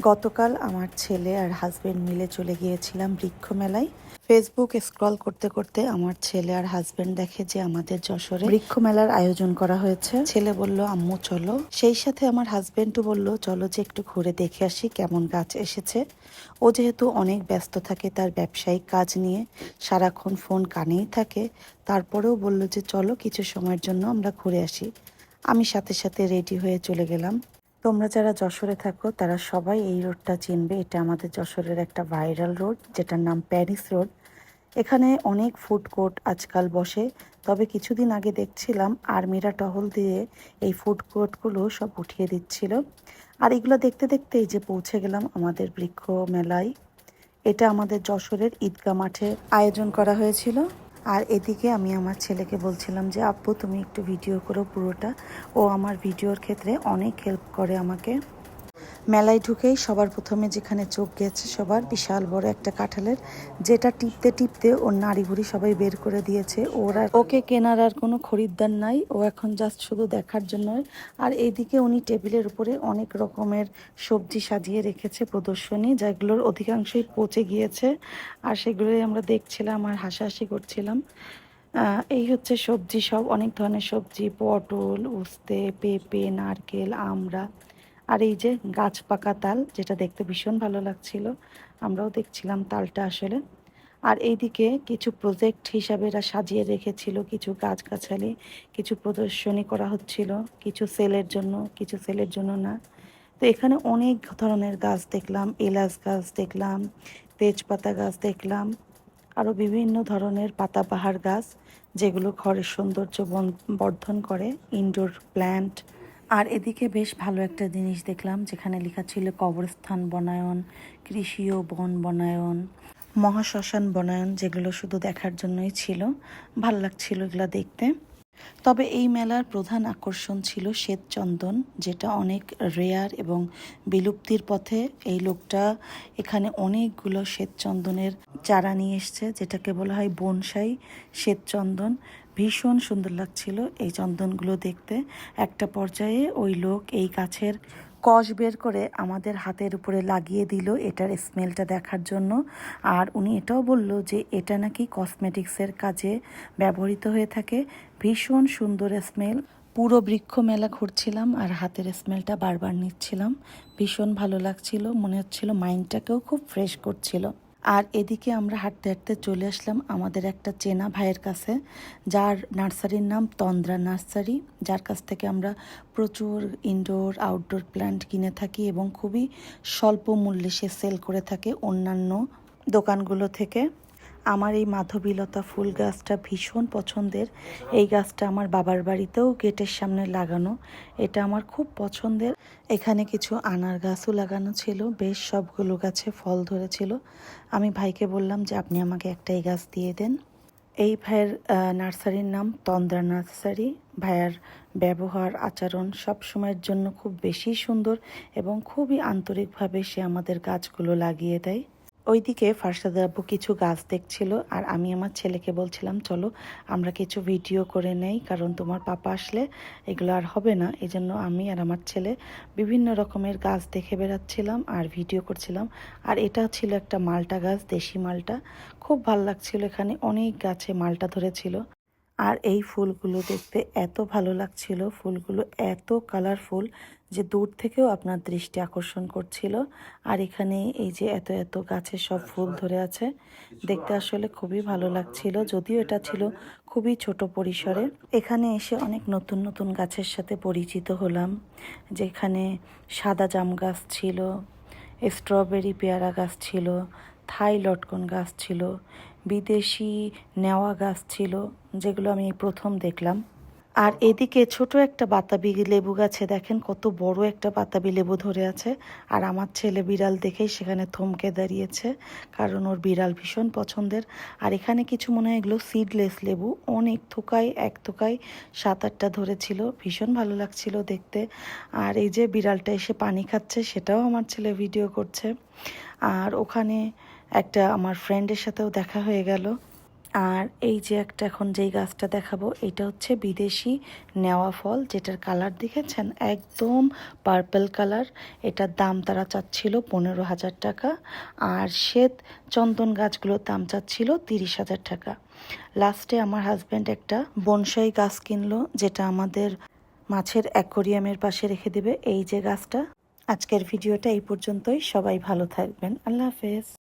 গতকাল আমার ছেলে আর হাজবেন্ড মিলে চলে গিয়েছিলাম বৃক্ষ মেলায়। ফেসবুক স্ক্রল করতে করতে আমার ছেলে আর হাজবেন্ড দেখে যে আমাদের যশোরে বৃক্ষ মেলার আয়োজন করা হয়েছে। ছেলে বলল, আম্মু চলো। সেই সাথে আমার হাজবেন্ডও বলল, চলো যে একটু ঘুরে দেখে আসি কেমন গাছ এসেছে। ও যেহেতু অনেক ব্যস্ত থাকে তার ব্যবসায়িক কাজ নিয়ে, সারাক্ষণ ফোন কানেই থাকে, তারপরেও বলল যে চলো কিছু সময়ের জন্য আমরা ঘুরে আসি। আমি সাথে সাথে রেডি হয়ে চলে গেলাম। তোমরা যারা যশোরে থাকো তারা সবাই এই রোডটা চিনবে। এটা আমাদের যশোরের একটা ভাইরাল রোড, যেটার নাম প্যারিস রোড। এখানে অনেক ফুড কোর্ট আজকাল বসে, তবে কিছুদিন আগে দেখছিলাম আর্মিরা টহল দিয়ে এই ফুড কোর্টগুলো সব উঠিয়ে দিচ্ছিল। আর এগুলো দেখতে দেখতেই যে পৌঁছে গেলাম আমাদের বৃক্ষ মেলায়। এটা আমাদের যশোরের ঈদগাহ মাঠে আয়োজন করা হয়েছিল। আর এদিকে আমি আমার ছেলেকে বলছিলাম যে আব্বু তুমি একটু ভিডিও করো পুরোটা। ও আমার ভিডিওর ক্ষেত্রে অনেক হেল্প করে আমাকে। মেলায় ঢুকেই সবার প্রথমে যেখানে চোখ গেছে সবার, বিশাল বড় একটা কাঁঠালের, যেটা টিপতে টিপতে ওর নাড়িভুড়ি সবাই বের করে দিয়েছে। ওকে কেনার আর কোনো খরিদ্দার নাই, ও এখন জাস্ট শুধু দেখার জন্য। আর এইদিকে উনি টেবিলের উপরে অনেক রকমের সবজি সাজিয়ে রেখেছে প্রদর্শনী, যেগুলোর অধিকাংশই পচে গিয়েছে। আর সেগুলোই আমরা দেখছিলাম আর হাসাহাসি করছিলাম। এই হচ্ছে সবজি, সব অনেক ধরনের সবজি, পটল, উস্তে, পেঁপে, নারকেল, আমড়া। আর এই যে গাছ পাকা তাল, যেটা দেখতে ভীষণ ভালো লাগছিল। আমরাও দেখছিলাম তালটা আসলে। আর এইদিকে কিছু প্রজেক্ট হিসাবে এরা সাজিয়ে রেখেছিল, কিছু গাছগাছালি, কিছু প্রদর্শনী করা হচ্ছিল, কিছু সেলের জন্য, কিছু সেলের জন্য না। তো এখানে অনেক ধরনের গাছ দেখলাম, এলাচ গাছ দেখলাম, তেজপাতা গাছ দেখলাম, আরও বিভিন্ন ধরনের পাতাবাহার গাছ, যেগুলো ঘরের সৌন্দর্য বর্ধন করে, ইনডোর প্ল্যান্ট। আর এদিকে বেশ ভালো একটা জিনিস দেখলাম, যেখানে লেখা ছিল কবরস্থান বনায়ন, কৃষি ও বন বনায়ন, মহাশ্মশান বনায়ন, যেগুলো শুধু দেখার জন্যই ছিল। ভাল লাগছিল এগুলো দেখতে। তবে এই মেলার প্রধান আকর্ষণ ছিল শ্বেতচন্দন, যেটা অনেক রেয়ার এবং বিলুপ্তির পথে। এই লোকটা এখানে অনেকগুলো শ্বেতচন্দনের চারা নিয়ে এসছে, যেটাকে বলা হয় বনসাই শ্বেতচন্দন। ভীষণ সুন্দর লাগছিল এই চন্দনগুলো দেখতে। একটা পর্যায়ে ওই লোক এই গাছের কষ বের করে আমাদের হাতের উপরে লাগিয়ে দিল এটার স্মেলটা দেখার জন্য। আর উনি এটাও বলল যে এটা নাকি কসমেটিক্সের কাজে ব্যবহৃত হয়ে থাকে। ভীষণ সুন্দর স্মেল। পুরো বৃক্ষ মেলা ঘুরছিলাম আর হাতের স্মেলটা বারবার নিচ্ছিলাম। ভীষণ ভালো লাগছিল, মনে হচ্ছিল মাইন্ডটাকেও খুব ফ্রেশ করছিল। আর এদিকে আমরা হাঁটতে হাঁটতে চলে আসলাম আমাদের একটা চেনা ভাইয়ের কাছে, যার নার্সারির নাম তন্দ্রা নার্সারি, যার কাছ থেকে আমরা প্রচুর ইনডোর আউটডোর প্ল্যান্ট কিনে থাকি এবং খুবই স্বল্প মূল্যে সে সেল করে থাকে অন্যান্য দোকানগুলো থেকে। আমার এই মাধবীলতা ফুল গাছটা ভীষণ পছন্দের। এই গাছটা আমার বাবার বাড়িতেও গেটের সামনে লাগানো। এটা আমার খুব পছন্দের। এখানে কিছু আনার গাছও লাগানো ছিল, বেশ সবগুলো গাছে ফল ধরেছিল। আমি ভাইকে বললাম যে আপনি আমাকে একটা এই গাছ দিয়ে দেন। এই ভাইয়ের নার্সারির নাম তন্দ্রা নার্সারি। ভাইয়ার ব্যবহার আচরণ সব সময়ের জন্য খুব বেশি সুন্দর এবং খুবই আন্তরিকভাবে সে আমাদের গাছগুলো লাগিয়ে দেয়। ওইদিকে ফারসাদ আব্বু কিছু গাছ দেখছিল, আর আমি আমার ছেলেকে বলছিলাম চলো আমরা কিছু ভিডিও করে নেই, কারণ তোমার পাপা আসলে এগুলো আর হবে না। এই জন্য আমি আর আমার ছেলে বিভিন্ন রকমের গাছ দেখে বেড়াচ্ছিলাম আর ভিডিও করছিলাম। আর এটা ছিল একটা মালটা গাছ, দেশি মালটা। খুব ভাল লাগছিল, এখানে অনেক গাছে মালটা ধরেছিল। আর এই ফুলগুলো দেখতে এত ভালো লাগছিল, ফুলগুলো এত কালারফুল যে দূর থেকেও আপনার দৃষ্টি আকর্ষণ করছিল। আর এখানে এই যে এত এত গাছে সব ফুল ধরে আছে, দেখতে আসলে খুবই ভালো লাগছিল, যদিও এটা ছিল খুবই ছোট পরিসরে। এখানে এসে অনেক নতুন নতুন গাছের সাথে পরিচিত হলাম, যেখানে সাদা জাম গাছ ছিল, স্ট্রবেরি পেয়ারা গাছ ছিল, থাই লটকন গাছ ছিল, বিদেশি নেওয়া গাছ ছিল, যেগুলো আমি প্রথম দেখলাম। আর এদিকে ছোট একটা বাতাবি লেবু গাছে দেখেন কত বড় একটা বাতাবি লেবু ধরে আছে। আর আমার ছেলে বিড়াল দেখেই সেখানে থমকে দাঁড়িয়েছে, কারণ ওর বিড়াল ভীষণ পছন্দের। আর এখানে কিছু মনে হয় এগুলো সিডলেস লেবু, অনেক থোকায় এক থোকায় 7-8টা ধরেছিল, ভীষণ ভালো লাগছিল দেখতে। আর এই যে বিড়ালটা এসে পানি খাচ্ছে, সেটাও আমার ছেলে ভিডিও করছে। আর ওখানে একটা আমার ফ্রেন্ডের সাথেও দেখা হয়ে গেল। আর এই যে একটা এখন যেই গাছটা দেখাবো, এটা হচ্ছে বিদেশি নেওয়া ফল, যেটার কালার দেখেছেন একদম পার্পল কালার। এটার দাম তারা চাচ্ছিল 15,000 টাকা। আর শ্বেত চন্দন গাছগুলোর দাম চাচ্ছিল 30,000 টাকা। লাস্টে আমার হাজব্যান্ড একটা বনসাই গাছ কিনলো, যেটা আমাদের মাছের অ্যাকোরিয়ামের পাশে রেখে দেবে। এই যে গাছটা। আজকের ভিডিওটা এই পর্যন্তই। সবাই ভালো থাকবেন। আল্লাহ হাফেজ।